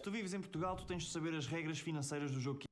Se tu vives em Portugal, tu tens de saber as regras financeiras do jogo que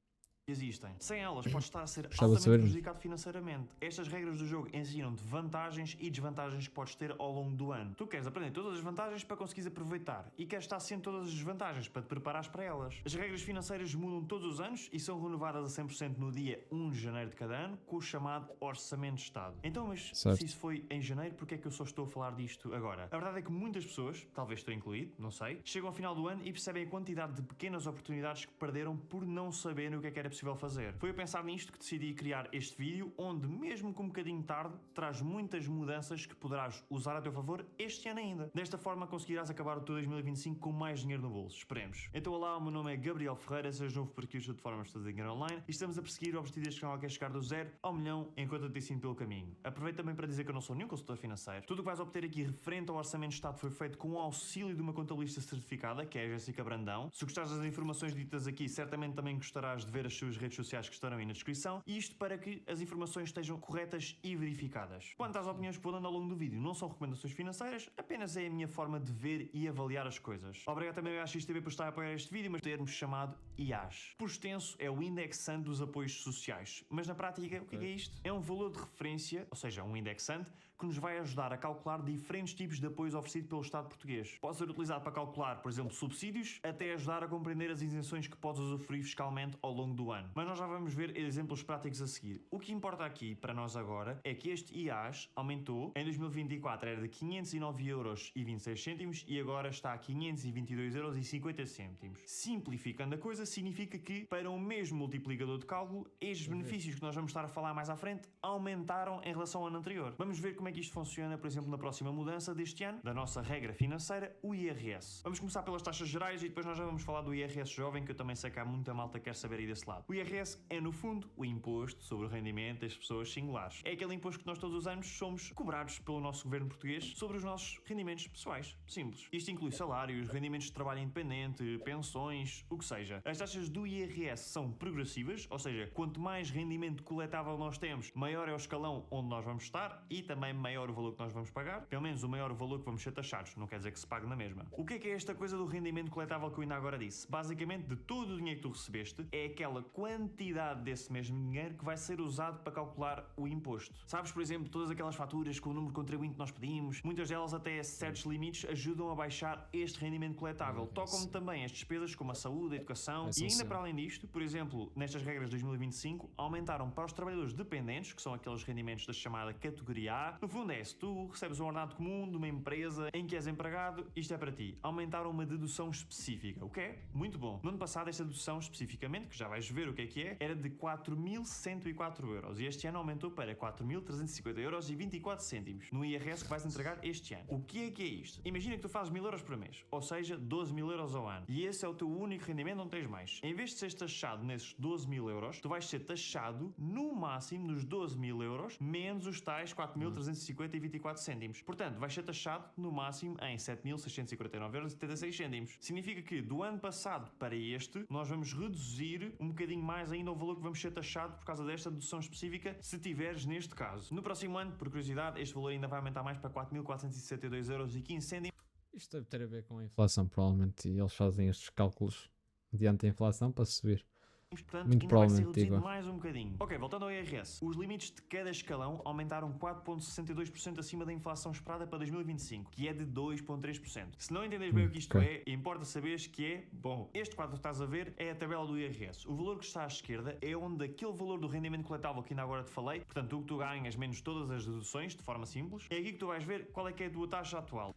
existem. Sem elas, podes estar a ser altamente prejudicado financeiramente. Estas regras do jogo ensinam-te vantagens e desvantagens que podes ter ao longo do ano. Tu queres aprender todas as vantagens para conseguires aproveitar e queres estar sempre todas as desvantagens para te preparares para elas. As regras financeiras mudam todos os anos e são renovadas a 100% no dia 1 de janeiro de cada ano, com o chamado Orçamento de Estado. Então, mas se isso foi em janeiro, porque é que eu só estou a falar disto agora? A verdade é que muitas pessoas, talvez tu incluído, não sei, chegam ao final do ano e percebem a quantidade de pequenas oportunidades que perderam por não saberem o que era possível fazer. Foi a pensar nisto que decidi criar este vídeo, onde, mesmo com um bocadinho tarde, traz muitas mudanças que poderás usar a teu favor este ano ainda. Desta forma conseguirás acabar o teu 2025 com mais dinheiro no bolso. Esperemos. Então olá, o meu nome é Gabriel Ferreira, seja novo por aqui o show de formas de fazer dinheiro online e estamos a perseguir o objetivo deste canal que é chegar do 0 ao milhão enquanto eu te ensino pelo caminho. Aproveito também para dizer que eu não sou nenhum consultor financeiro. Tudo o que vais obter aqui referente ao Orçamento de Estado foi feito com o auxílio de uma contabilista certificada, que é a Jéssica Brandão. Se gostares das informações ditas aqui, certamente também gostarás de ver as suas redes sociais que estarão aí na descrição, e isto para que as informações estejam corretas e verificadas. Quanto às opiniões que vou dando ao longo do vídeo, não são recomendações financeiras, apenas é a minha forma de ver e avaliar as coisas. Obrigado também ao IASXTV por estar a apoiar este vídeo, mas termos chamado IAS. Por extenso, é o indexante dos apoios sociais. Mas na prática, o que é isto? É um valor de referência, ou seja, um indexante, que nos vai ajudar a calcular diferentes tipos de apoios oferecidos pelo Estado português. Pode ser utilizado para calcular, por exemplo, subsídios, até ajudar a compreender as isenções que podes usufruir fiscalmente ao longo do ano. Mas nós já vamos ver exemplos práticos a seguir. O que importa aqui para nós agora é que este IAS aumentou. Em 2024 era de 509,26€ e agora está a 522,50€. Simplificando a coisa, significa que para o mesmo multiplicador de cálculo, estes benefícios que nós vamos estar a falar mais à frente aumentaram em relação ao ano anterior. Vamos ver como é que isto funciona, por exemplo, na próxima mudança deste ano, da nossa regra financeira, o IRS. Vamos começar pelas taxas gerais e depois nós já vamos falar do IRS jovem, que eu também sei que há muita malta que quer saber aí desse lado. O IRS é, no fundo, o imposto sobre o rendimento das pessoas singulares. É aquele imposto que nós todos os anos somos cobrados pelo nosso governo português sobre os nossos rendimentos pessoais. Simples. Isto inclui salários, rendimentos de trabalho independente, pensões, o que seja. As taxas do IRS são progressivas, ou seja, quanto mais rendimento coletável nós temos, maior é o escalão onde nós vamos estar e também maior o valor que nós vamos pagar. Pelo menos o maior o valor que vamos ser taxados, não quer dizer que se pague na mesma. O que é esta coisa do rendimento coletável que eu ainda agora disse? Basicamente, de todo o dinheiro que tu recebeste, é aquela quantidade desse mesmo dinheiro que vai ser usado para calcular o imposto. Sabes, por exemplo, todas aquelas faturas com o número de contribuinte que nós pedimos, muitas delas até certos limites ajudam a baixar este rendimento coletável, tal como também as despesas como a saúde, a educação e ainda para além disto, por exemplo, nestas regras de 2025, aumentaram para os trabalhadores dependentes, que são aqueles rendimentos da chamada categoria A. No fundo é, se tu recebes um ordenado comum de uma empresa em que és empregado, isto é para ti. Aumentaram uma dedução específica, o que é muito bom. No ano passado, esta dedução especificamente, que já vais ver o que é, era de 4.104€ e este ano aumentou para 4.350,24€ no IRS que vais entregar este ano. O que é isto? Imagina que tu fazes 1.000€ por mês, ou seja, 12.000€ ao ano, e esse é o teu único rendimento, não tens mais. Em vez de seres taxado nesses 12.000€, tu vais ser taxado no máximo nos 12.000€ menos os tais 4.350,24€. Portanto, vais ser taxado no máximo em 7.649,76€. Significa que do ano passado para este, nós vamos reduzir um bocadinho mais ainda o valor que vamos ser taxado por causa desta dedução específica, se tiveres neste caso. No próximo ano, por curiosidade, este valor ainda vai aumentar mais para 4.462,15€. Isto deve ter a ver com a inflação, provavelmente, e eles fazem estes cálculos diante da inflação para subir. Portanto, muito ainda vai ser provavelmente reduzido mais um bocadinho. Ok, voltando ao IRS. Os limites de cada escalão aumentaram 4,62% acima da inflação esperada para 2025, que é de 2,3%. Se não entendes bem o que isto é, importa saberes que é, bom, este quadro que estás a ver é a tabela do IRS. O valor que está à esquerda é onde aquele valor do rendimento coletável que ainda agora te falei, portanto o que tu ganhas menos todas as deduções, de forma simples, é aqui que tu vais ver qual é que é a tua taxa atual.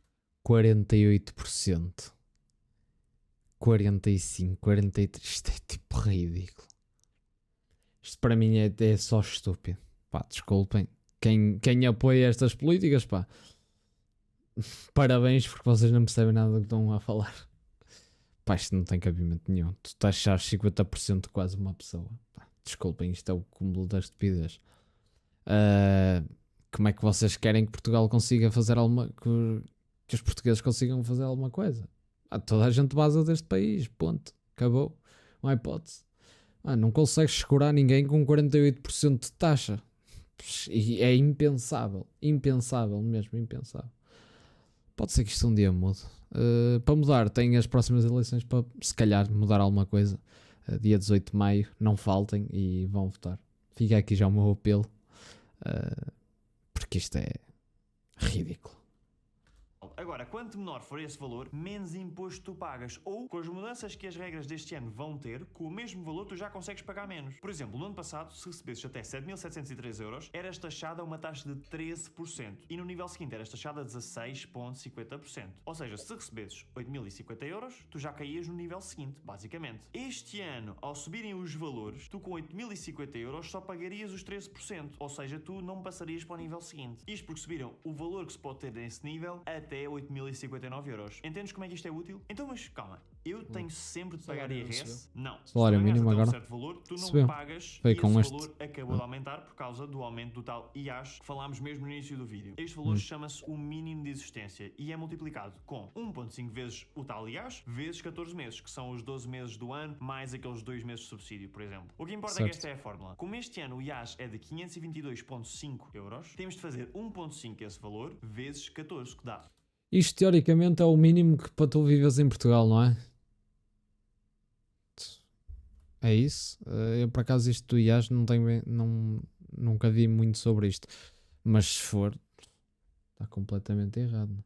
48%. 45%, 43%. Isto é tipo ridículo. Isto para mim é só estúpido. Pá, desculpem. Quem apoia estas políticas, pá, parabéns, porque vocês não percebem nada do que estão a falar. Pá, isto não tem cabimento nenhum. Tu taxas 50% de quase uma pessoa. Pá, desculpem, isto é o cúmulo da estupidez. Como é que vocês querem que Portugal consiga fazer alguma... que os portugueses consigam fazer alguma coisa? Toda a gente vaza deste país, ponto. Acabou. Não há hipótese. Não consegues segurar ninguém com 48% de taxa. E é impensável. Impensável mesmo, impensável. Pode ser que isto um dia mude. Para mudar, tem as próximas eleições para, se calhar, mudar alguma coisa. Dia 18 de maio, não faltem e vão votar. Fica aqui já o meu apelo, porque isto é ridículo. Agora, quanto menor for esse valor, menos imposto tu pagas. Ou, com as mudanças que as regras deste ano vão ter, com o mesmo valor tu já consegues pagar menos. Por exemplo, no ano passado, se recebesses até 7.703 euros, eras taxada a uma taxa de 13%. E no nível seguinte eras taxada a 16,50%. Ou seja, se recebesses 8.050 euros, tu já caías no nível seguinte, basicamente. Este ano, ao subirem os valores, tu com 8.050 euros só pagarias os 13%. Ou seja, tu não passarias para o nível seguinte. Isto porque subiram o valor que se pode ter nesse nível até 8.059 euros. Entendes como é que isto é útil? Então, mas calma, eu tenho sempre de pagar IRS? Não. Salário Se mínimo ganhas até agora um certo valor, tu não subiu. pagas Foi e com esse este. valor acabou de aumentar por causa do aumento do tal IAS que falámos mesmo no início do vídeo. Este valor chama-se o mínimo de existência e é multiplicado com 1.5 vezes o tal IAS vezes 14 meses, que são os 12 meses do ano, mais aqueles 2 meses de subsídio, por exemplo. O que importa é que esta é a fórmula. Como este ano o IAS é de 522,5 euros, temos de fazer 1.5 esse valor vezes 14, que dá. Isto teoricamente é o mínimo que para tu vives em Portugal, não é? É isso. Eu por acaso isto do IAS não tenho bem, nunca vi muito sobre isto. Mas se for, está completamente errado.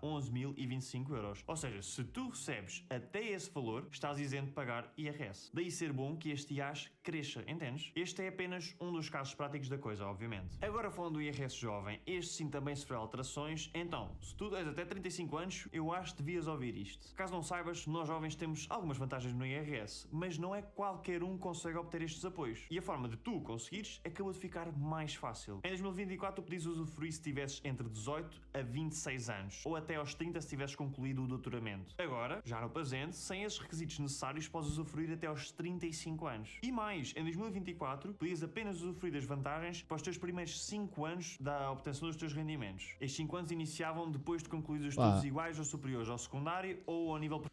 11.025 euros. Ou seja, se tu recebes até esse valor, estás isento de pagar IRS. Daí ser bom que este IAS cresça, entendes? Este é apenas um dos casos práticos da coisa, obviamente. Agora falando do IRS jovem, este sim também sofreu alterações, então, se tu tens até 35 anos, eu acho que devias ouvir isto. Caso não saibas, nós jovens temos algumas vantagens no IRS, mas não é qualquer um que consegue obter estes apoios. E a forma de tu conseguires acabou de ficar mais fácil. Em 2024 tu podias usufruir se tivesses entre 18 a 26 anos, ou até aos 30 se tivesses concluído o doutoramento. Agora, já no presente, sem esses requisitos necessários, podes usufruir até aos 35 anos. E mais, em 2024, podias apenas usufruir das vantagens para os teus primeiros 5 anos da obtenção dos teus rendimentos. Estes 5 anos iniciavam depois de concluir os estudos iguais ou superiores ao secundário ou ao nível...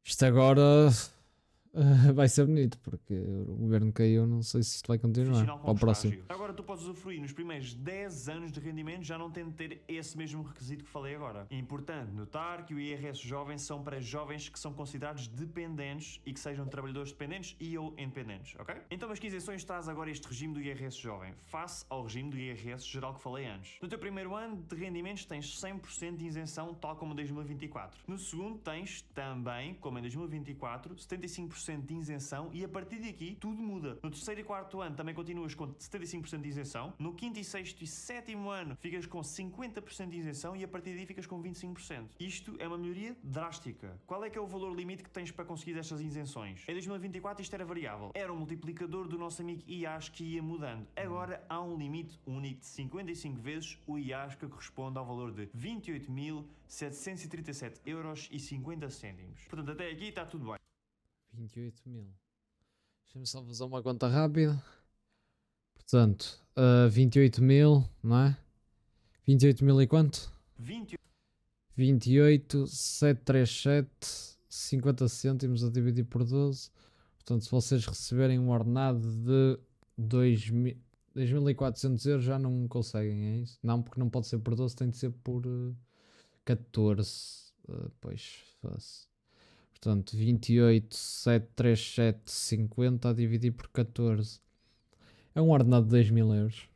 Isto agora vai ser bonito, porque o governo caiu, não sei se isto vai continuar para o próximo. Agora tu podes usufruir nos primeiros 10 anos de rendimento já não tendo de ter esse mesmo requisito que falei agora. É importante notar que o IRS jovem são para jovens que são considerados dependentes e que sejam trabalhadores dependentes e ou independentes, ok? Então as que isenções traz agora este regime do IRS jovem face ao regime do IRS geral que falei antes. No teu primeiro ano de rendimentos tens 100% de isenção, tal como em 2024. No segundo tens também, como em 2024, 75% de isenção e a partir daqui tudo muda. No terceiro e quarto ano também continuas com 75% de isenção. No quinto e sexto e sétimo ano ficas com 50% de isenção e a partir daí ficas com 25%. Isto é uma melhoria drástica. Qual é que é o valor limite que tens para conseguir estas isenções? Em 2024 isto era variável. Era um multiplicador do nosso amigo IAS que ia mudando. Agora há um limite único de 55 vezes o IAS que corresponde ao valor de 28.737,50 euros. Portanto, até aqui está tudo bem. 28 mil. Deixa-me só fazer uma conta rápida. Portanto, 28 mil, não é? 28 mil e quanto? 28.737, 50 cêntimos a dividir por 12. Portanto, se vocês receberem um ordenado de 2.400 euros já não conseguem, é isso? Não, porque não pode ser por 12, tem de ser por 14. Pois, faço. Portanto, 28.737,50 a dividir por 14. É um ordenado de 2.000 euros.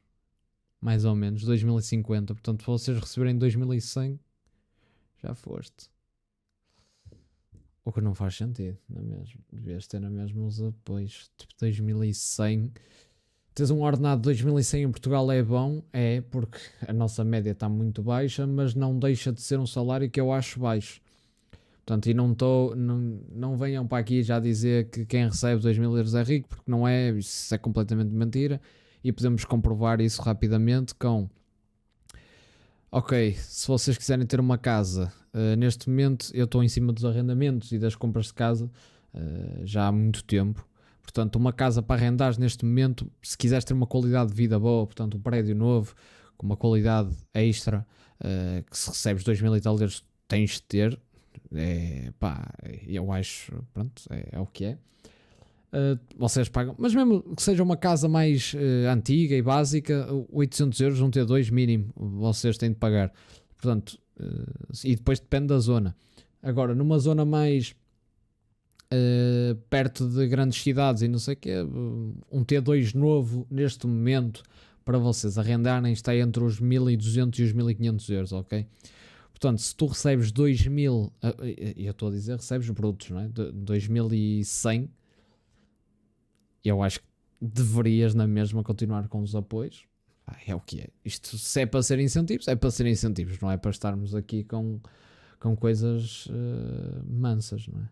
Mais ou menos, 2.050. Portanto, se vocês receberem 2.100, já foste. O que não faz sentido, não é mesmo? Devias ter na mesma os apoios. Tipo, 2.100. Teres um ordenado de 2.100 em Portugal é bom, é, porque a nossa média está muito baixa, mas não deixa de ser um salário que eu acho baixo. Portanto, e não venham para aqui já dizer que quem recebe 2.000 euros é rico, porque não é, isso é completamente mentira. E podemos comprovar isso rapidamente com... Ok, se vocês quiserem ter uma casa, neste momento eu estou em cima dos arrendamentos e das compras de casa já há muito tempo. Portanto, uma casa para arrendar neste momento, se quiseres ter uma qualidade de vida boa, portanto um prédio novo, com uma qualidade extra, que se recebes 2.000 e tal euros tens de ter. Eu acho, pronto, é o que é. Vocês pagam, mas mesmo que seja uma casa mais antiga e básica, 800 euros vão ter 2 mínimo, vocês têm de pagar. Portanto, e depois depende da zona. Agora, numa zona mais perto de grandes cidades e não sei o quê, um T2 novo neste momento para vocês arrendarem está entre os 1.200 e os 1.500 euros, ok? Portanto, se tu recebes 2.000, eu estou a dizer recebes brutos, não é? 2.100, eu acho que deverias na mesma continuar com os apoios. É o que é. Isto, se é para ser incentivos, é para ser incentivos, não é para estarmos aqui com coisas mansas, não é?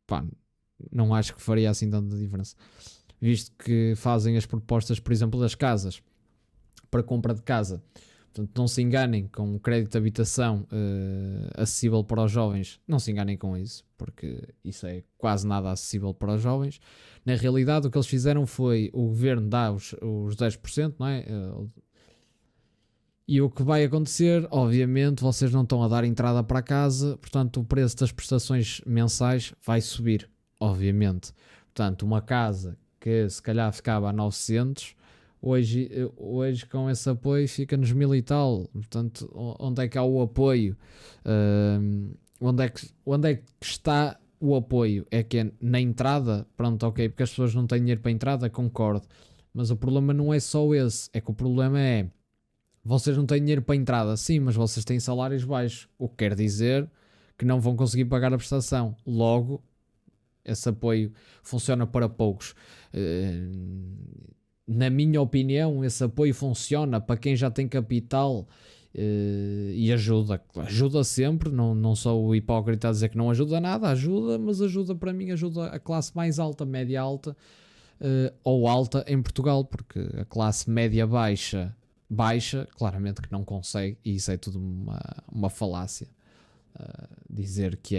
Pá, não acho que faria assim tanta diferença. Visto que fazem as propostas, por exemplo, das casas, para compra de casa. Portanto, não se enganem com o crédito de habitação acessível para os jovens. Não se enganem com isso, porque isso é quase nada acessível para os jovens. Na realidade, o que eles fizeram foi o governo dá os 10%, não é? E o que vai acontecer, obviamente, vocês não estão a dar entrada para casa, portanto, o preço das prestações mensais vai subir, obviamente. Portanto, uma casa que se calhar ficava a 900, hoje com esse apoio fica nos 1.000 e tal. Portanto, onde é que há o apoio? Onde é que está o apoio? É que é na entrada? Pronto, ok, porque as pessoas não têm dinheiro para a entrada, concordo. Mas o problema não é só esse, é que o problema é vocês não têm dinheiro para a entrada, sim, mas vocês têm salários baixos, o que quer dizer que não vão conseguir pagar a prestação. Logo, esse apoio funciona para poucos. Na minha opinião, esse apoio funciona para quem já tem capital e ajuda sempre. Não sou o hipócrita a dizer que não ajuda nada, ajuda, mas ajuda, para mim, ajuda a classe mais alta, média alta ou alta em Portugal, porque a classe média baixa, claramente que não consegue, e isso é tudo uma falácia. Dizer que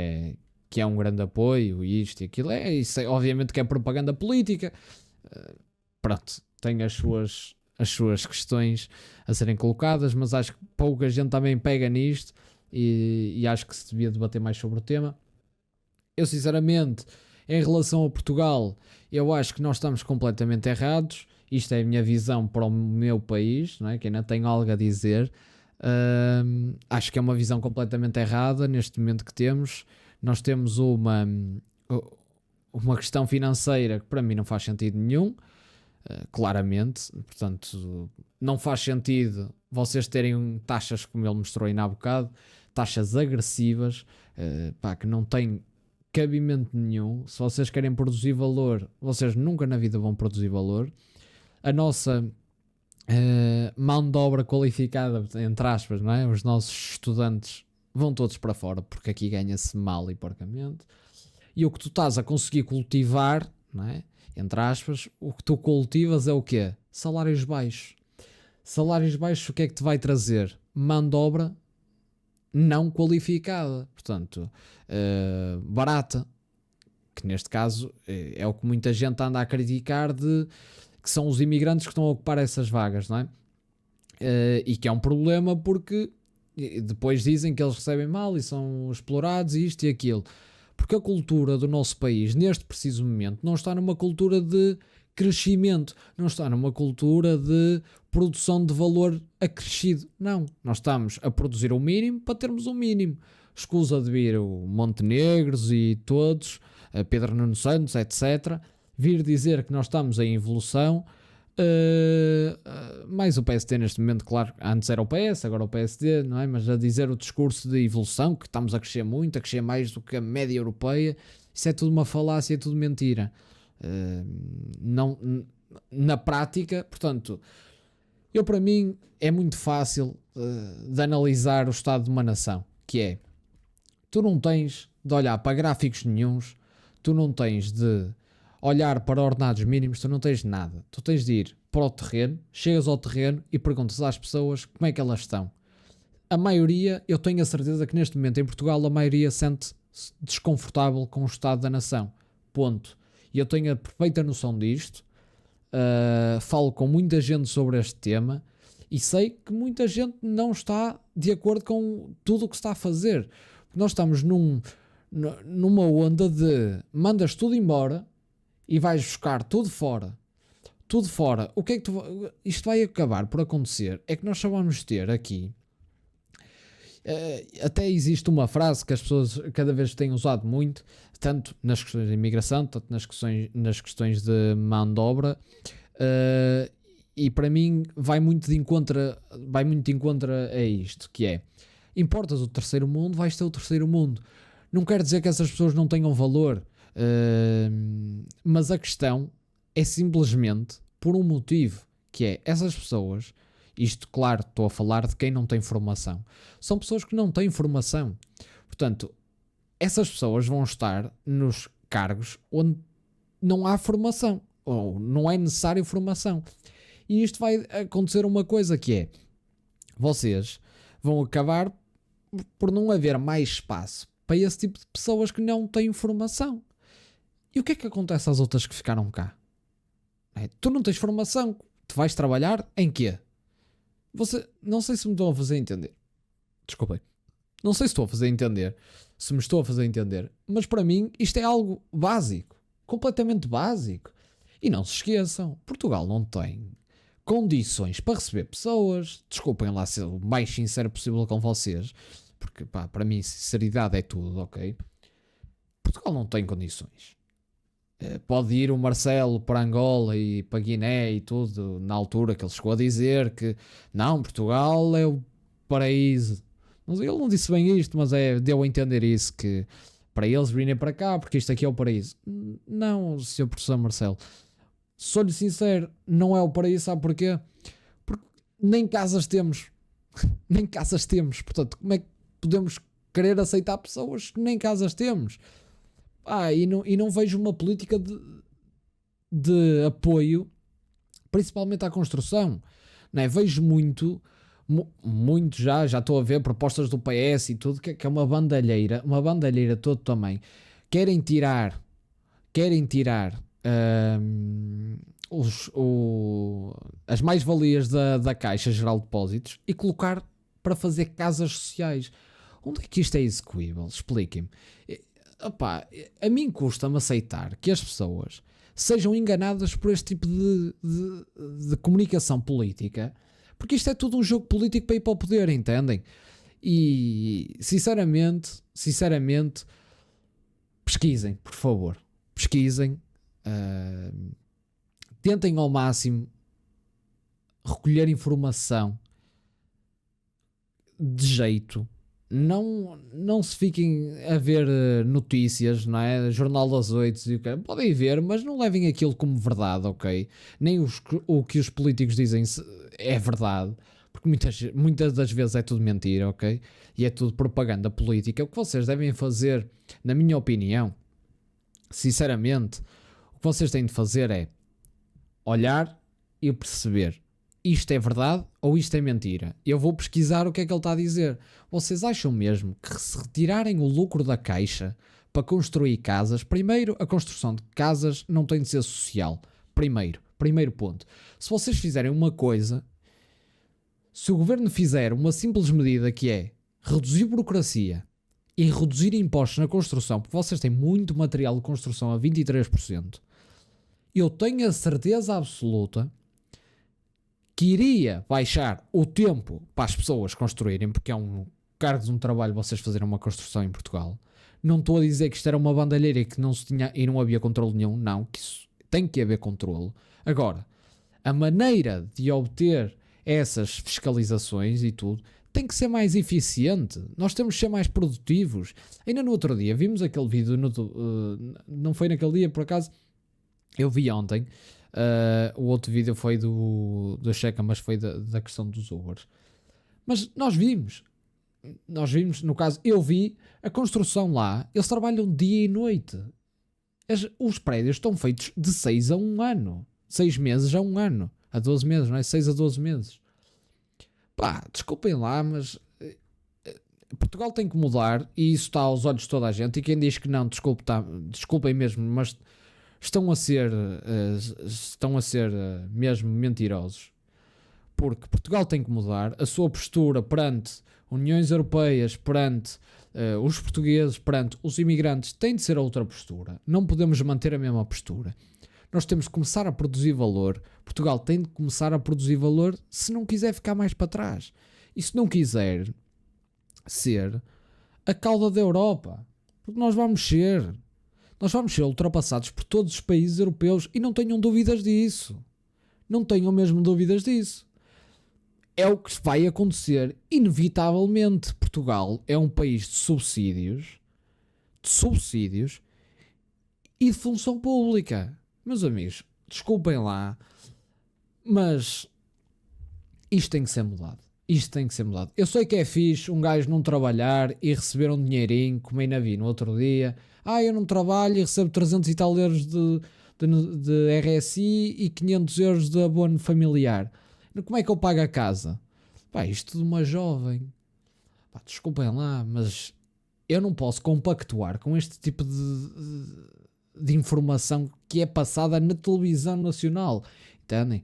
é um grande apoio, isto e aquilo, isso é, obviamente que é propaganda política. Pronto, tem as suas questões a serem colocadas, mas acho que pouca gente também pega nisto e acho que se devia debater mais sobre o tema. Eu, sinceramente, em relação a Portugal, eu acho que nós estamos completamente errados. Isto é a minha visão para o meu país, não é? Que ainda tenho algo a dizer. Acho que é uma visão completamente errada neste momento que temos. Nós temos uma questão financeira que para mim não faz sentido nenhum, claramente. Portanto, não faz sentido vocês terem taxas, como ele mostrou aí há bocado, taxas agressivas, que não têm cabimento nenhum. Se vocês querem produzir valor, vocês nunca na vida vão produzir valor. A nossa mão de obra qualificada, entre aspas, não é? Os nossos estudantes vão todos para fora, porque aqui ganha-se mal e porcamente. E o que tu estás a conseguir cultivar, não é? Entre aspas, o que tu cultivas é o quê? Salários baixos. Salários baixos, o que é que te vai trazer? Mão de obra não qualificada, portanto, barata, que neste caso é o que muita gente anda a criticar, que são os imigrantes que estão a ocupar essas vagas, não é? E que é um problema porque depois dizem que eles recebem mal e são explorados e isto e aquilo. Porque a cultura do nosso país, neste preciso momento, não está numa cultura de crescimento, não está numa cultura de produção de valor acrescido. Não, nós estamos a produzir o mínimo para termos o mínimo. Escusa de vir o Montenegros e todos, Pedro Nuno Santos, etc., vir dizer que nós estamos em evolução, mais o PSD neste momento, claro, antes era o PS, agora o PSD, não é? Mas a dizer o discurso de evolução, que estamos a crescer muito, a crescer mais do que a média europeia, isso é tudo uma falácia, é tudo mentira. Não, na prática, portanto, para mim é muito fácil de analisar o estado de uma nação, que é, tu não tens de olhar para gráficos nenhuns, tu não tens de olhar para ordenados mínimos, tu não tens nada. Tu tens de ir para o terreno, chegas ao terreno e perguntas às pessoas como é que elas estão. A maioria, eu tenho a certeza que neste momento em Portugal, a maioria sente-se desconfortável com o estado da nação. Ponto. E eu tenho a perfeita noção disto. Falo com muita gente sobre este tema e sei que muita gente não está de acordo com tudo o que se está a fazer. Nós estamos numa onda de mandas tudo embora e vais buscar tudo fora. Tudo fora. O que é que isto vai acabar por acontecer? É que nós só vamos ter aqui Até existe uma frase que as pessoas cada vez têm usado muito, tanto nas questões de imigração, tanto nas questões de mão de obra, e para mim vai muito de encontro a isto, que é: importas o terceiro mundo, vais ter o terceiro mundo. Não quer dizer que essas pessoas não tenham valor, mas a questão é simplesmente por um motivo, que é: essas pessoas, isto claro, estou a falar de quem não tem formação, são pessoas que não têm formação, portanto essas pessoas vão estar nos cargos onde não há formação, ou não é necessário formação, e isto vai acontecer uma coisa, que é: vocês vão acabar por não haver mais espaço para esse tipo de pessoas que não têm formação. E o que é que acontece às outras que ficaram cá? Tu não tens formação, tu vais trabalhar em quê? Não sei se me estou a fazer entender. Desculpem. Não sei se estou a fazer entender, se me estou a fazer entender, mas para mim isto é algo básico, completamente básico. E não se esqueçam, Portugal não tem condições para receber pessoas. Desculpem lá ser o mais sincero possível com vocês, porque pá, para mim sinceridade é tudo, ok? Portugal não tem condições. Pode ir o Marcelo para Angola e para Guiné e tudo, na altura que ele chegou a dizer que não, Portugal é o paraíso. Ele não disse bem isto, mas deu a entender isso, que para eles virem para cá, porque isto aqui é o paraíso. Não, Sr. Professor Marcelo, sou-lhe sincero, não é o paraíso, sabe porquê? Porque nem casas temos. Nem casas temos. Portanto, como é que podemos querer aceitar pessoas que nem casas temos? E não vejo uma política de apoio, principalmente à construção. Não é? Vejo muito já estou a ver propostas do PS e tudo, que é uma bandalheira todo também. Querem tirar as mais-valias da Caixa Geral de Depósitos e colocar para fazer casas sociais. Onde é que isto é execuível? Expliquem-me. A mim custa-me aceitar que as pessoas sejam enganadas por este tipo de comunicação política, porque isto é tudo um jogo político para ir para o poder, entendem? E sinceramente, pesquisem, por favor, pesquisem, tentem ao máximo recolher informação de jeito. Não se fiquem a ver notícias, não é? Jornal das 8 e o que podem ver, mas não levem aquilo como verdade, ok? Nem o que os políticos dizem é verdade, porque muitas das vezes é tudo mentira, ok? E é tudo propaganda política. O que vocês devem fazer, na minha opinião, sinceramente, o que vocês têm de fazer é olhar e perceber: isto é verdade ou isto é mentira? Eu vou pesquisar o que é que ele está a dizer. Vocês acham mesmo que se retirarem o lucro da Caixa para construir casas, primeiro, a construção de casas não tem de ser social. Primeiro ponto. Se vocês fizerem uma coisa, se o governo fizer uma simples medida, que é reduzir burocracia e reduzir impostos na construção, porque vocês têm muito material de construção a 23%, eu tenho a certeza absoluta que iria baixar o tempo para as pessoas construírem, porque é um cargo de um trabalho vocês fazerem uma construção em Portugal. Não estou a dizer que isto era uma bandalheira e que não se tinha e não havia controle nenhum, não, que isso tem que haver controle. Agora, a maneira de obter essas fiscalizações e tudo tem que ser mais eficiente. Nós temos que ser mais produtivos. Ainda no outro dia vimos aquele vídeo, não foi naquele dia por acaso, eu vi ontem. O outro vídeo foi do Checa, mas foi da questão dos Ubers. Mas nós vimos, no caso, eu vi a construção lá. Eles trabalham dia e noite. Os prédios estão feitos de 6 a 1 ano, 6 meses a 1 ano, a 12 meses, não é? 6 a 12 meses. Desculpem lá, mas Portugal tem que mudar, e isso está aos olhos de toda a gente. E quem diz que não, desculpem mesmo, mas estão a ser mesmo mentirosos, porque Portugal tem que mudar. A sua postura perante Uniões Europeias, perante os portugueses, perante os imigrantes, tem de ser outra postura. Não podemos manter a mesma postura. Nós temos que começar a produzir valor. Portugal tem de começar a produzir valor se não quiser ficar mais para trás. E se não quiser, ser a cauda da Europa. Porque nós vamos ser ultrapassados por todos os países europeus e não tenham dúvidas disso. Não tenham mesmo dúvidas disso. É o que vai acontecer inevitavelmente. Portugal é um país de subsídios e de função pública. Meus amigos, desculpem lá, mas isto tem que ser mudado. Eu sei que é fixe um gajo não trabalhar e receber um dinheirinho, como ainda vi no outro dia. Eu não trabalho e recebo 300 e tal euros de RSI e 500 euros de abono familiar. Como é que eu pago a casa? Isto de uma jovem. Desculpem lá, mas eu não posso compactuar com este tipo de informação que é passada na televisão nacional. Entendem?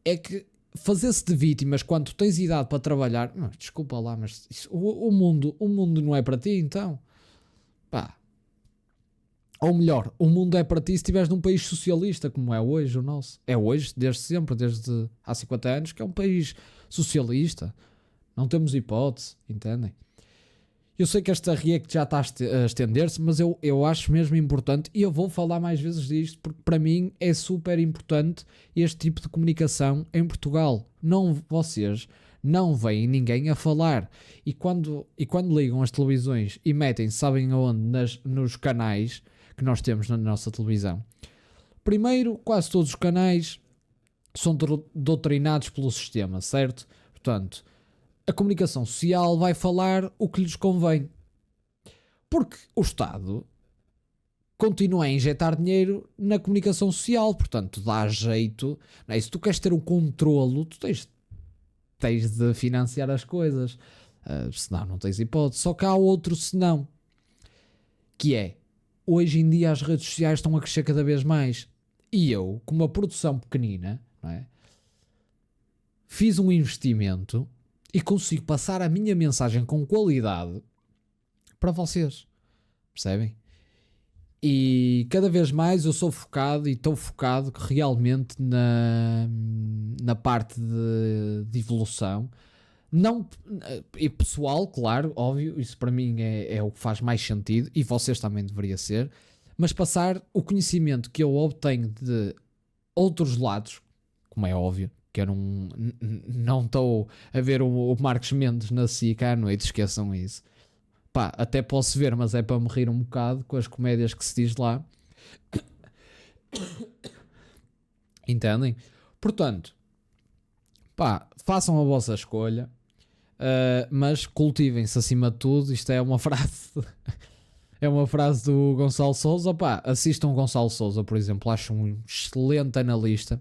É que fazer-se de vítimas quando tens idade para trabalhar, desculpa lá, mas o mundo não é para ti, então. Ou melhor, o mundo é para ti se estiveres num país socialista, como é hoje o nosso. É hoje, desde sempre, desde há 50 anos, que é um país socialista. Não temos hipótese, entendem? Eu sei que esta react já está a estender-se, mas eu acho mesmo importante, e eu vou falar mais vezes disto, porque para mim é super importante este tipo de comunicação em Portugal. Vocês não veem ninguém a falar. E quando ligam as televisões e metem, sabem aonde, nos canais que nós temos na nossa televisão. Primeiro, quase todos os canais são doutrinados pelo sistema, certo? Portanto, a comunicação social vai falar o que lhes convém. Porque o Estado continua a injetar dinheiro na comunicação social, portanto, dá jeito. Não é? Se tu queres ter um controlo, tu tens de financiar as coisas. Senão não tens hipótese. Só que há outro senão, que é, hoje em dia as redes sociais estão a crescer cada vez mais. E eu, com uma produção pequenina, não é? Fiz um investimento e consigo passar a minha mensagem com qualidade para vocês. Percebem? E cada vez mais eu sou focado e estou focado realmente na parte de evolução. Não, e pessoal, claro, óbvio, isso para mim é o que faz mais sentido e vocês também deveria ser, mas passar o conhecimento que eu obtenho de outros lados, como é óbvio, que eu não estou a ver o Marcos Mendes na SIC à noite, esqueçam isso. Até posso ver, mas é para me rir um bocado com as comédias que se diz lá. Entendem? Portanto, façam a vossa escolha, mas cultivem-se acima de tudo. Isto é uma frase é uma frase do Gonçalo Sousa. Assistam o Gonçalo Sousa, por exemplo, acho um excelente analista.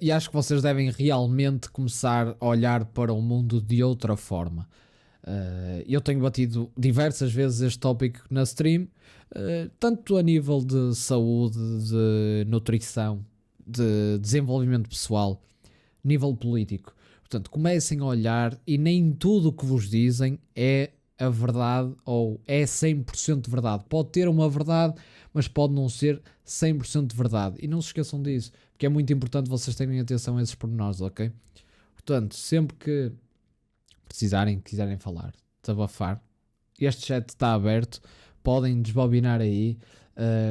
E acho que vocês devem realmente começar a olhar para o mundo de outra forma. Eu tenho batido diversas vezes este tópico na stream, tanto a nível de saúde, de nutrição, de desenvolvimento pessoal, nível político. Portanto, comecem a olhar e nem tudo o que vos dizem é a verdade ou é 100% verdade. Pode ter uma verdade, mas pode não ser 100% de verdade. E não se esqueçam disso, porque é muito importante vocês terem atenção a esses pormenores, ok? Portanto, sempre que quiserem falar, desabafar, este chat está aberto, podem desbobinar aí,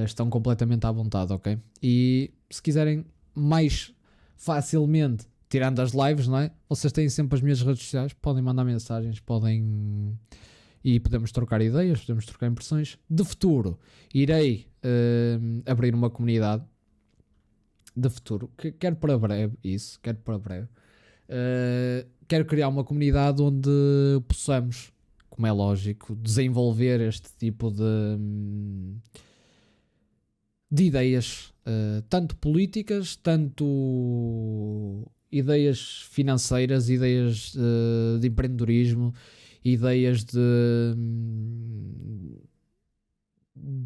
estão completamente à vontade, ok? E se quiserem mais facilmente, tirando as lives, não é? Vocês têm sempre as minhas redes sociais, podem mandar mensagens, e podemos trocar ideias, podemos trocar impressões. De futuro, irei abrir uma comunidade de futuro, que quero para breve, quero criar uma comunidade onde possamos, como é lógico, desenvolver este tipo de ideias, tanto políticas, tanto ideias financeiras, ideias de empreendedorismo, ideias de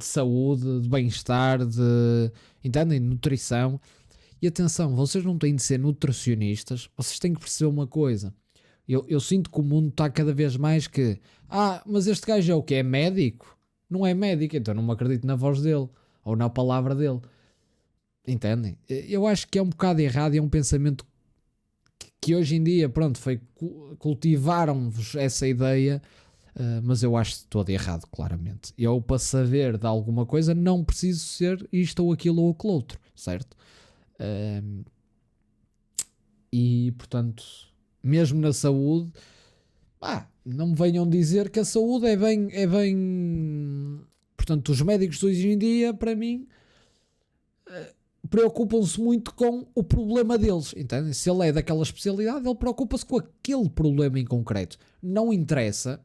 saúde, de bem-estar, entendem? Nutrição. E atenção, vocês não têm de ser nutricionistas, vocês têm que perceber uma coisa. Eu sinto que o mundo está cada vez mais que mas este gajo é o quê? É médico? Não é médico, então não me acredito na voz dele ou na palavra dele. Entendem? Eu acho que é um bocado errado e é um pensamento que hoje em dia, pronto, cultivaram-vos essa ideia, mas eu acho todo errado, claramente. Eu, para saber de alguma coisa, não preciso ser isto ou aquilo ou aquilo outro, certo? E, portanto, mesmo na saúde, não me venham dizer que a saúde é bem... Portanto, os médicos de hoje em dia, para mim, preocupam-se muito com o problema deles, entendem? Se ele é daquela especialidade, ele preocupa-se com aquele problema em concreto. Não interessa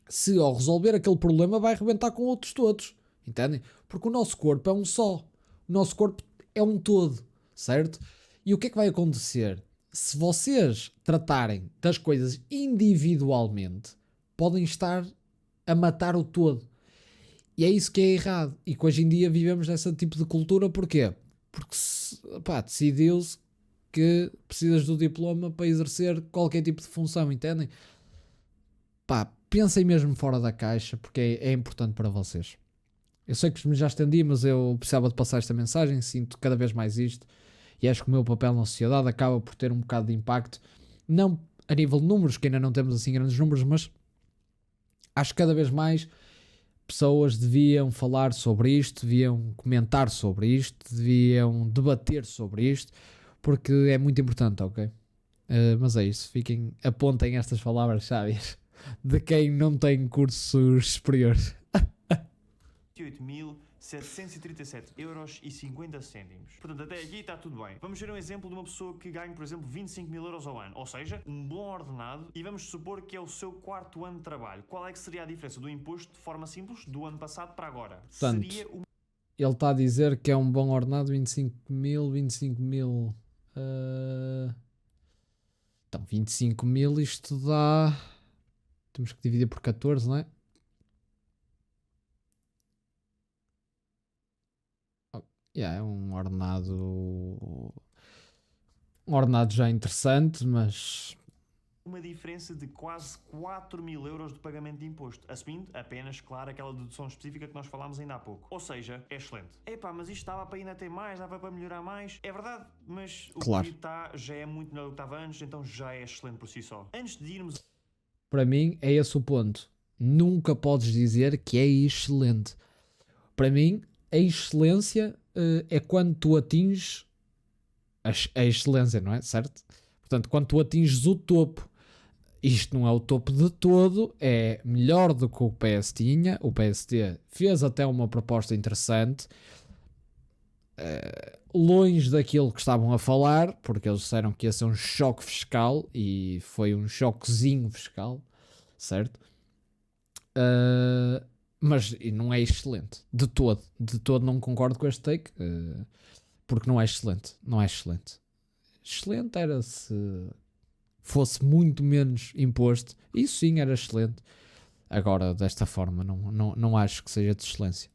se ao resolver aquele problema vai arrebentar com outros todos, entendem? Porque o nosso corpo é um só. O nosso corpo é um todo, certo? E o que é que vai acontecer? Se vocês tratarem das coisas individualmente, podem estar a matar o todo. E é isso que é errado. E que hoje em dia vivemos nesse tipo de cultura. Porquê? Porque decidiu-se que precisas do diploma para exercer qualquer tipo de função, entendem? Pensem mesmo fora da caixa, porque é importante para vocês. Eu sei que me já estendi, mas eu precisava de passar esta mensagem, sinto cada vez mais isto, e acho que o meu papel na sociedade acaba por ter um bocado de impacto, não a nível de números, que ainda não temos assim grandes números, mas acho que cada vez mais pessoas deviam falar sobre isto, deviam comentar sobre isto, deviam debater sobre isto, porque é muito importante, ok? Mas é isso, apontem estas palavras sábias de quem não tem cursos superiores. 28.737,50€. Portanto, até aqui está tudo bem. Vamos ver um exemplo de uma pessoa que ganha, por exemplo, 25.000€ ao ano, ou seja, um bom ordenado, e vamos supor que é o seu 4º ano de trabalho. Qual é que seria a diferença do imposto, de forma simples, do ano passado para agora? Portanto, ele está a dizer que é um bom ordenado, 25.000. Então, 25.000, isto dá... Temos que dividir por 14, não é? É um ordenado... Um ordenado já interessante, mas... Uma diferença de quase 4.000€ de pagamento de imposto, assumindo apenas, claro, aquela dedução específica que nós falámos ainda há pouco. Ou seja, é excelente. Mas isto estava para ainda ter mais, dava para melhorar mais. É verdade, mas o que está já é muito melhor do que estava antes, então já é excelente por si só. Antes de irmos... Para mim, é esse o ponto. Nunca podes dizer que é excelente. Para mim, a excelência é quando tu atinges a excelência, não é? Certo? Portanto, quando tu atinges o topo. Isto não é o topo de todo, é melhor do que o PS tinha. O PSD fez até uma proposta interessante, longe daquilo que estavam a falar, porque eles disseram que ia ser um choque fiscal e foi um choquezinho fiscal, certo? Mas não é excelente, de todo não concordo com este take, porque não é excelente, excelente era se fosse muito menos imposto, isso sim era excelente. Agora, desta forma, não acho que seja de excelência.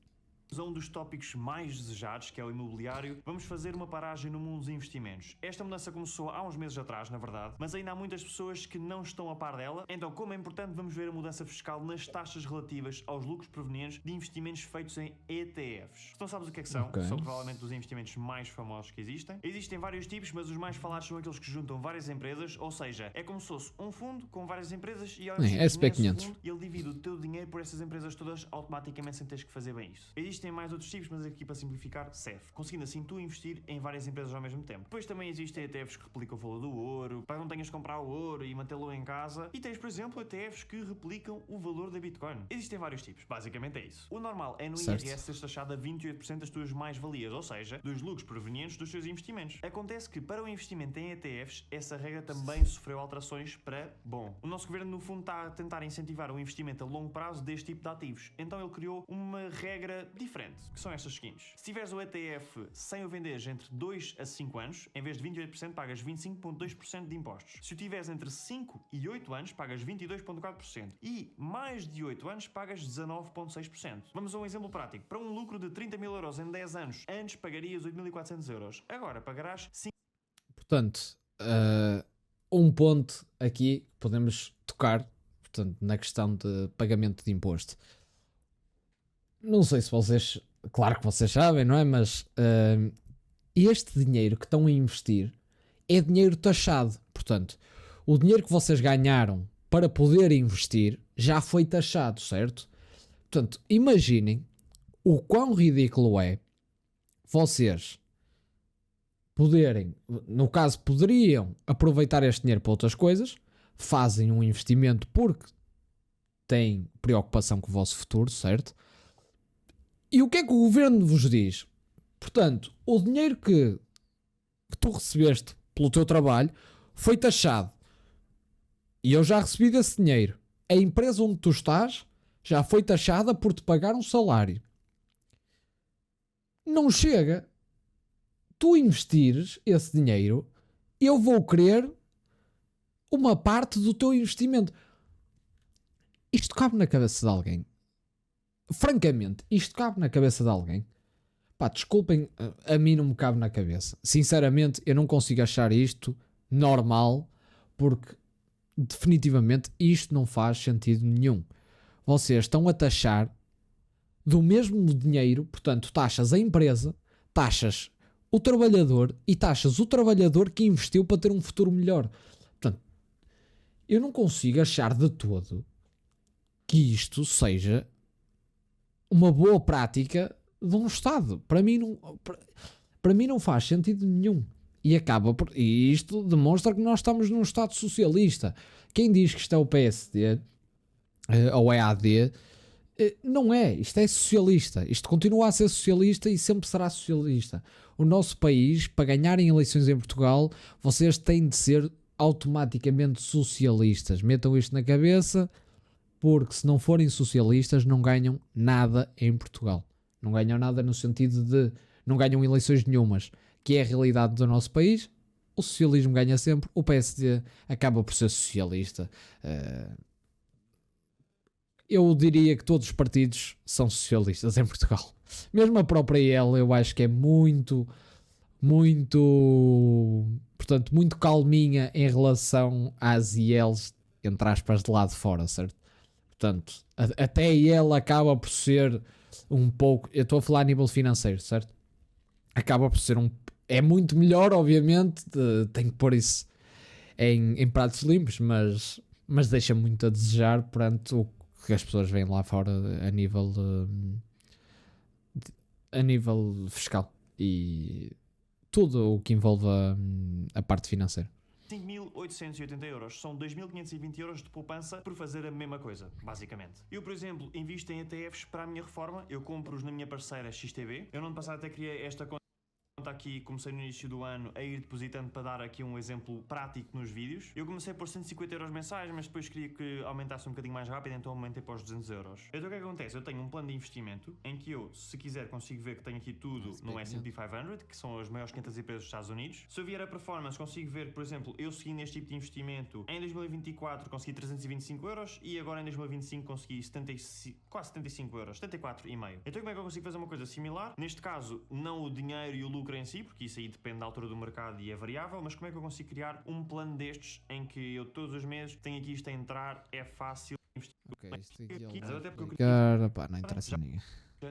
Um dos tópicos mais desejados, que é o imobiliário, vamos fazer uma paragem no mundo dos investimentos. Esta mudança começou há uns meses atrás, na verdade, mas ainda há muitas pessoas que não estão a par dela. Então, como é importante, vamos ver a mudança fiscal nas taxas relativas aos lucros provenientes de investimentos feitos em ETFs. Se não sabes o que é que são, são provavelmente dos investimentos mais famosos que existem. Existem vários tipos, mas os mais falados são aqueles que juntam várias empresas, ou seja, é como se fosse um fundo com várias empresas e ao investir nesse fundo, ele divide o teu dinheiro por essas empresas todas automaticamente sem teres que fazer bem isso. Existem mais outros tipos, mas aqui para simplificar serve, conseguindo assim tu investir em várias empresas ao mesmo tempo. Depois também existem ETFs que replicam o valor do ouro, para que não tenhas que comprar o ouro e mantê-lo em casa, e tens, por exemplo, ETFs que replicam o valor da Bitcoin. Existem vários tipos, basicamente é isso. O normal é no IRS ser taxado a 28% das tuas mais-valias, ou seja, dos lucros provenientes dos teus investimentos. Acontece que para o investimento em ETFs, essa regra também sofreu alterações para bom. O nosso governo, no fundo, está a tentar incentivar o investimento a longo prazo deste tipo de ativos. Então ele criou uma regra diferente, que são estas seguintes. Se tiveres o ETF sem o venderes entre 2 a 5 anos, em vez de 28%, pagas 25,2% de impostos. Se o tiveres entre 5 e 8 anos, pagas 22,4%. E mais de 8 anos, pagas 19,6%. Vamos a um exemplo prático. Para um lucro de 30.000€ em 10 anos, antes pagarias 8.400€. Agora pagarás 5. Portanto, um ponto aqui podemos tocar, portanto, na questão de pagamento de imposto. Não sei se vocês... Claro que vocês sabem, não é? Mas este dinheiro que estão a investir, é dinheiro taxado. Portanto, o dinheiro que vocês ganharam para poder investir já foi taxado, certo? Portanto, imaginem o quão ridículo é vocês poderem, no caso, poderiam aproveitar este dinheiro para outras coisas, fazem um investimento porque têm preocupação com o vosso futuro, certo? E o que é que o governo vos diz? Portanto, o dinheiro que tu recebeste pelo teu trabalho foi taxado. E eu já recebi desse dinheiro. A empresa onde tu estás já foi taxada por te pagar um salário. Não chega. Tu investires esse dinheiro, eu vou querer uma parte do teu investimento. Isto cabe na cabeça de alguém? Francamente, isto cabe na cabeça de alguém? Pá, desculpem, a mim não me cabe na cabeça. Sinceramente, eu não consigo achar isto normal, porque definitivamente isto não faz sentido nenhum. Vocês estão a taxar do mesmo dinheiro, portanto, taxas a empresa, taxas o trabalhador e taxas o trabalhador que investiu para ter um futuro melhor. Portanto, eu não consigo achar de todo que isto seja uma boa prática de um Estado. Para mim não faz sentido nenhum. E isto demonstra que nós estamos num Estado socialista. Quem diz que isto é o PSD ou é a AD, não é. Isto é socialista. Isto continua a ser socialista e sempre será socialista. O nosso país, para ganharem eleições em Portugal, vocês têm de ser automaticamente socialistas. Metam isto na cabeça, porque se não forem socialistas não ganham nada em Portugal. Não ganham nada no sentido de não ganham eleições nenhumas, que é a realidade do nosso país. O socialismo ganha sempre, o PSD acaba por ser socialista. Eu diria que todos os partidos são socialistas em Portugal. Mesmo a própria IEL eu acho que é muito, portanto, muito calminha em relação às IELs, entre aspas, de lá de fora, certo? Portanto, até a IEL acaba por ser um pouco, eu estou a falar a nível financeiro, certo? Acaba por ser é muito melhor, obviamente, tenho que pôr isso em pratos limpos, mas deixa muito a desejar perante o que as pessoas veem lá fora a nível fiscal e tudo o que envolve a parte financeira. 5.880 euros. São 2.520 euros de poupança por fazer a mesma coisa, basicamente. Eu, por exemplo, invisto em ETFs para a minha reforma. Eu compro-os na minha parceira XTB. Eu no ano passado até criei esta conta aqui, comecei no início do ano a ir depositando para dar aqui um exemplo prático nos vídeos. Eu comecei por 150 euros mensais, mas depois queria que aumentasse um bocadinho mais rápido, então aumentei para os 200 euros. Então o que é que acontece? Eu tenho um plano de investimento em que eu, se quiser, consigo ver que tenho aqui tudo no S&P 500, que são as maiores 500 empresas dos Estados Unidos. Se eu vier a performance, consigo ver, por exemplo, eu seguindo este tipo de investimento, em 2024 consegui 325 euros e agora em 2025 consegui quase 75 euros, 74,5. Então como é que eu consigo fazer uma coisa similar? Neste caso, não o dinheiro e o lucro em si, porque isso aí depende da altura do mercado e é variável, mas como é que eu consigo criar um plano destes em que eu todos os meses tenho aqui isto a entrar, é fácil investir. Ok, isto aqui não interessa a ninguém.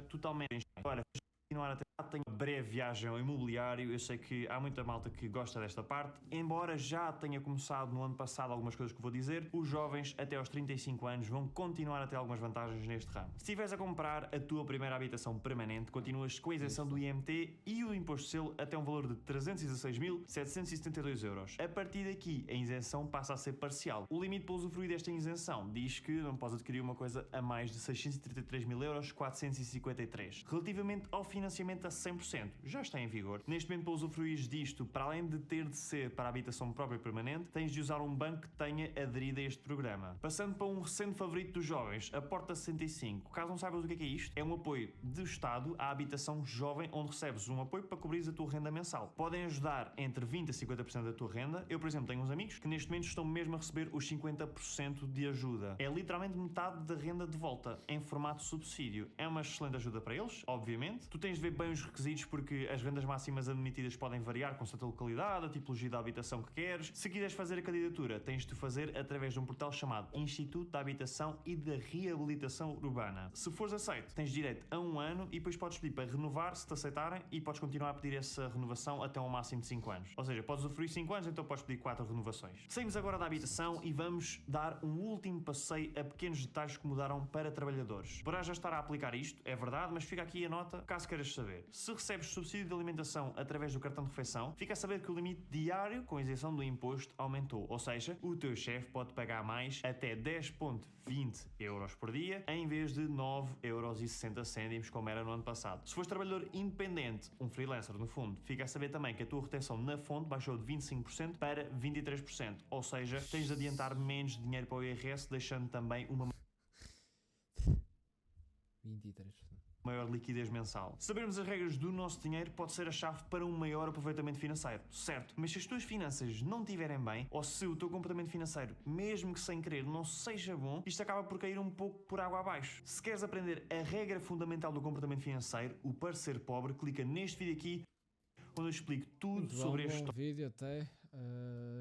Totalmente. Agora, continuar a ter, tenho uma breve viagem ao imobiliário. Eu sei que há muita malta que gosta desta parte, embora já tenha começado no ano passado algumas coisas que vou dizer. Os jovens até aos 35 anos vão continuar a ter algumas vantagens neste ramo. Se estiveres a comprar a tua primeira habitação permanente, continuas com a isenção do IMT e o imposto de selo até um valor de 316.772 euros. A partir daqui, a isenção passa a ser parcial. O limite para usufruir desta isenção diz que não podes adquirir uma coisa a mais de 633.000 euros 453. Relativamente ao financiamento a 100%, já está em vigor. Neste momento, para usufruir disto, para além de ter de ser para a habitação própria permanente, tens de usar um banco que tenha aderido a este programa. Passando para um recente favorito dos jovens, a Porta 65. Caso não saibas o que é isto, é um apoio do Estado à habitação jovem, onde recebes um apoio para cobrir a tua renda mensal. Podem ajudar entre 20% a 50% da tua renda. Eu, por exemplo, tenho uns amigos que neste momento estão mesmo a receber os 50% de ajuda. É literalmente metade da renda de volta, em formato subsídio. É uma excelente ajuda para eles, obviamente. Tu tens tens de ver bem os requisitos porque as rendas máximas admitidas podem variar com a localidade, a tipologia da habitação que queres. Se quiseres fazer a candidatura, tens de fazer através de um portal chamado Instituto da Habitação e da Reabilitação Urbana. Se fores aceito, tens direito a 1 ano e depois podes pedir para renovar se te aceitarem e podes continuar a pedir essa renovação até um máximo de 5 anos. Ou seja, podes usufruir 5 anos, então podes pedir 4 renovações. Saímos agora da habitação e vamos dar um último passeio a pequenos detalhes que mudaram para trabalhadores. Poderás já estar a aplicar isto, é verdade, mas fica aqui a nota caso queiras saber. Se recebes subsídio de alimentação através do cartão de refeição, fica a saber que o limite diário com isenção do imposto aumentou. Ou seja, o teu chefe pode pagar mais até 10,20 euros por dia em vez de 9,60 euros como era no ano passado. Se fores trabalhador independente, um freelancer no fundo, fica a saber também que a tua retenção na fonte baixou de 25% para 23%. Ou seja, tens de adiantar menos dinheiro para o IRS, deixando também uma 23%. maior liquidez mensal. Sabermos as regras do nosso dinheiro pode ser a chave para um maior aproveitamento financeiro, certo? Mas se as tuas finanças não estiverem bem, ou se o teu comportamento financeiro, mesmo que sem querer, não seja bom, isto acaba por cair um pouco por água abaixo. Se queres aprender a regra fundamental do comportamento financeiro, o parecer pobre, clica neste vídeo aqui, onde eu explico tudo Muito sobre bom, este bom vídeo até,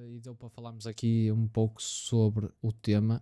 e deu para falarmos aqui um pouco sobre o tema.